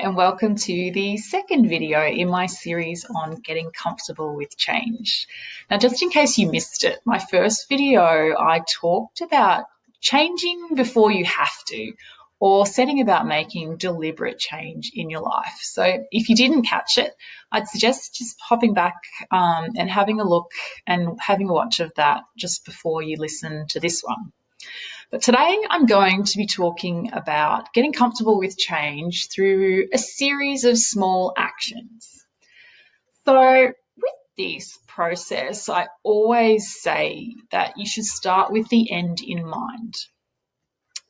And welcome to the second video in my series on getting comfortable with change. Now, just in case you missed it, my first video, I talked about changing before you have to, or setting about making deliberate change in your life. So if you didn't catch it, I'd suggest just hopping back and having a look and having a watch of that just before you listen to this one. But today I'm going to be talking about getting comfortable with change through a series of small actions. So with this process, I always say that you should start with the end in mind.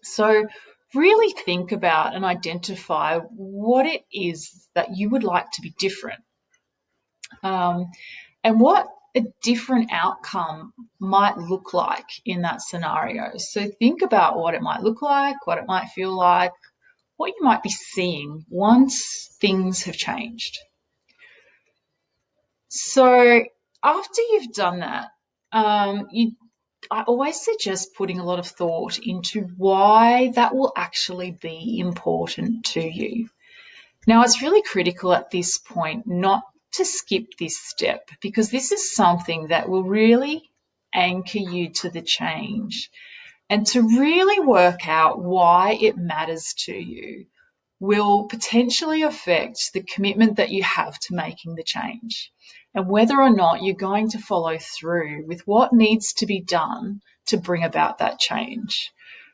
So really think about and identify what it is that you would like to be different. And what a different outcome might look like in that scenario. So think about what it might look like, what it might feel like, what you might be seeing once things have changed. So after you've done that, I always suggest putting a lot of thought into why that will actually be important to you. Now, it's really critical at this point not to skip this step, because this is something that will really anchor you to the change. And to really work out why it matters to you will potentially affect the commitment that you have to making the change, and whether or not you're going to follow through with what needs to be done to bring about that change.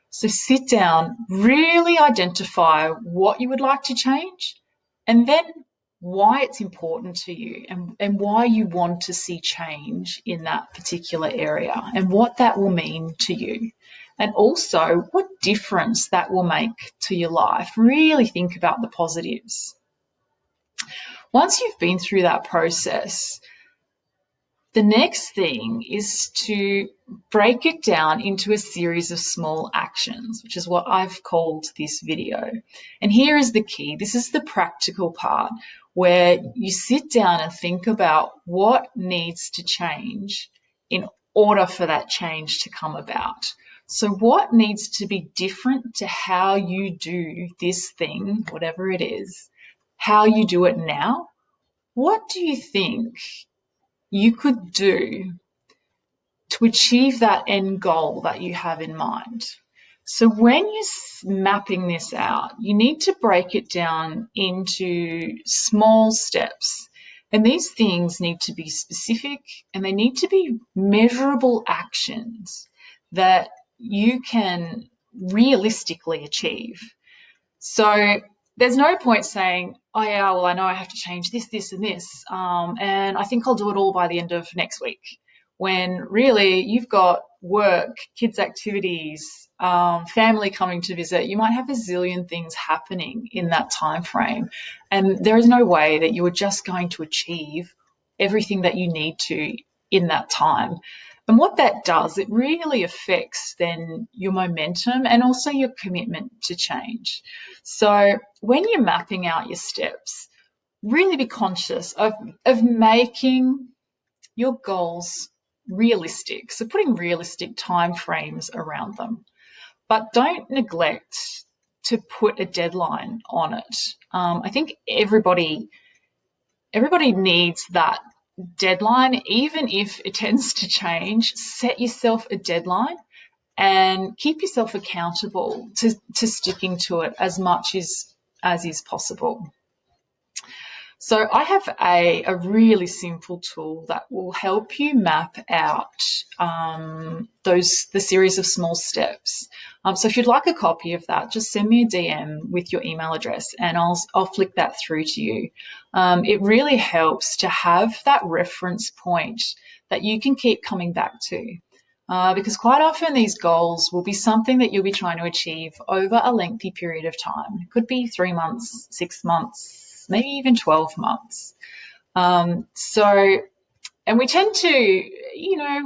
So sit down, really identify what you would like to change, and then why it's important to you, and why you want to see change in that particular area, and what that will mean to you, and also what difference that will make to your life. Really think about the positives. Once you've been through that process, the next thing is to break it down into a series of small actions, which is what I've called this video. And here is the key. This is the practical part, where you sit down and think about what needs to change in order for that change to come about. So what needs to be different to how you do this thing, whatever it is, how you do it now? What do you think you could do to achieve that end goal that you have in mind? So when you're mapping this out, you need to break it down into small steps. And these things need to be specific, and they need to be measurable actions that you can realistically achieve. So there's no point saying, oh yeah, well, I know I have to change this, this, and this, and I think I'll do it all by the end of next week, when really you've got work, kids' activities, family coming to visit. You might have a zillion things happening in that time frame, and there is no way that you are just going to achieve everything that you need to in that time. And what that does, it really affects then your momentum and also your commitment to change. So when you're mapping out your steps, really be conscious of making your goals realistic. So putting realistic time frames around them, but don't neglect to put a deadline on it. I think everybody needs that deadline, even if it tends to change. Set yourself a deadline and keep yourself accountable to sticking to it as much as is possible. So I have a really simple tool that will help you map out the series of small steps. So if you'd like a copy of that, just send me a DM with your email address, and I'll flick that through to you. It really helps to have that reference point that you can keep coming back to. Because quite often these goals will be something that you'll be trying to achieve over a lengthy period of time. It could be 3 months, 6 months, maybe even 12 months. And we tend to,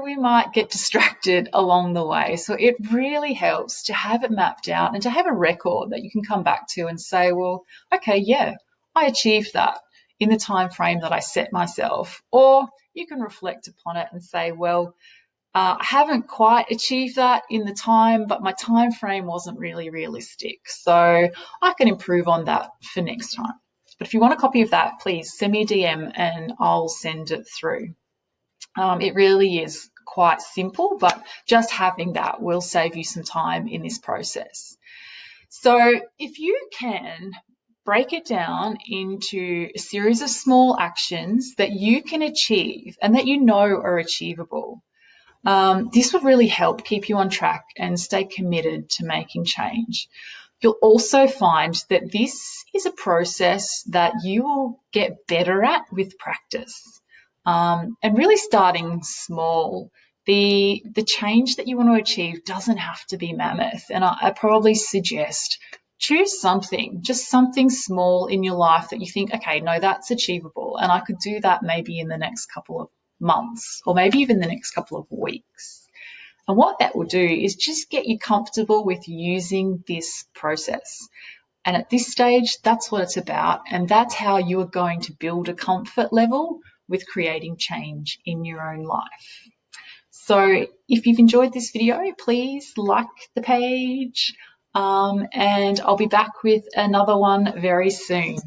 we might get distracted along the way. So it really helps to have it mapped out and to have a record that you can come back to and say, well, okay, yeah, I achieved that in the time frame that I set myself. Or you can reflect upon it and say, well, I haven't quite achieved that in the time, but my time frame wasn't really realistic. So I can improve on that for next time. But if you want a copy of that, please send me a DM and I'll send it through. It really is quite simple, but just having that will save you some time in this process. So if you can break it down into a series of small actions that you can achieve and that you know are achievable, this would really help keep you on track and stay committed to making change. You'll also find that this is a process that you will get better at with practice. And really starting small. The change that you want to achieve doesn't have to be mammoth. And I probably suggest choose something, just something small in your life that you think, okay, no, that's achievable. And I could do that maybe in the next couple of months or maybe even the next couple of weeks. And what that will do is just get you comfortable with using this process. And at this stage, that's what it's about. And that's how you are going to build a comfort level with creating change in your own life. So if you've enjoyed this video, please like the page, and I'll be back with another one very soon.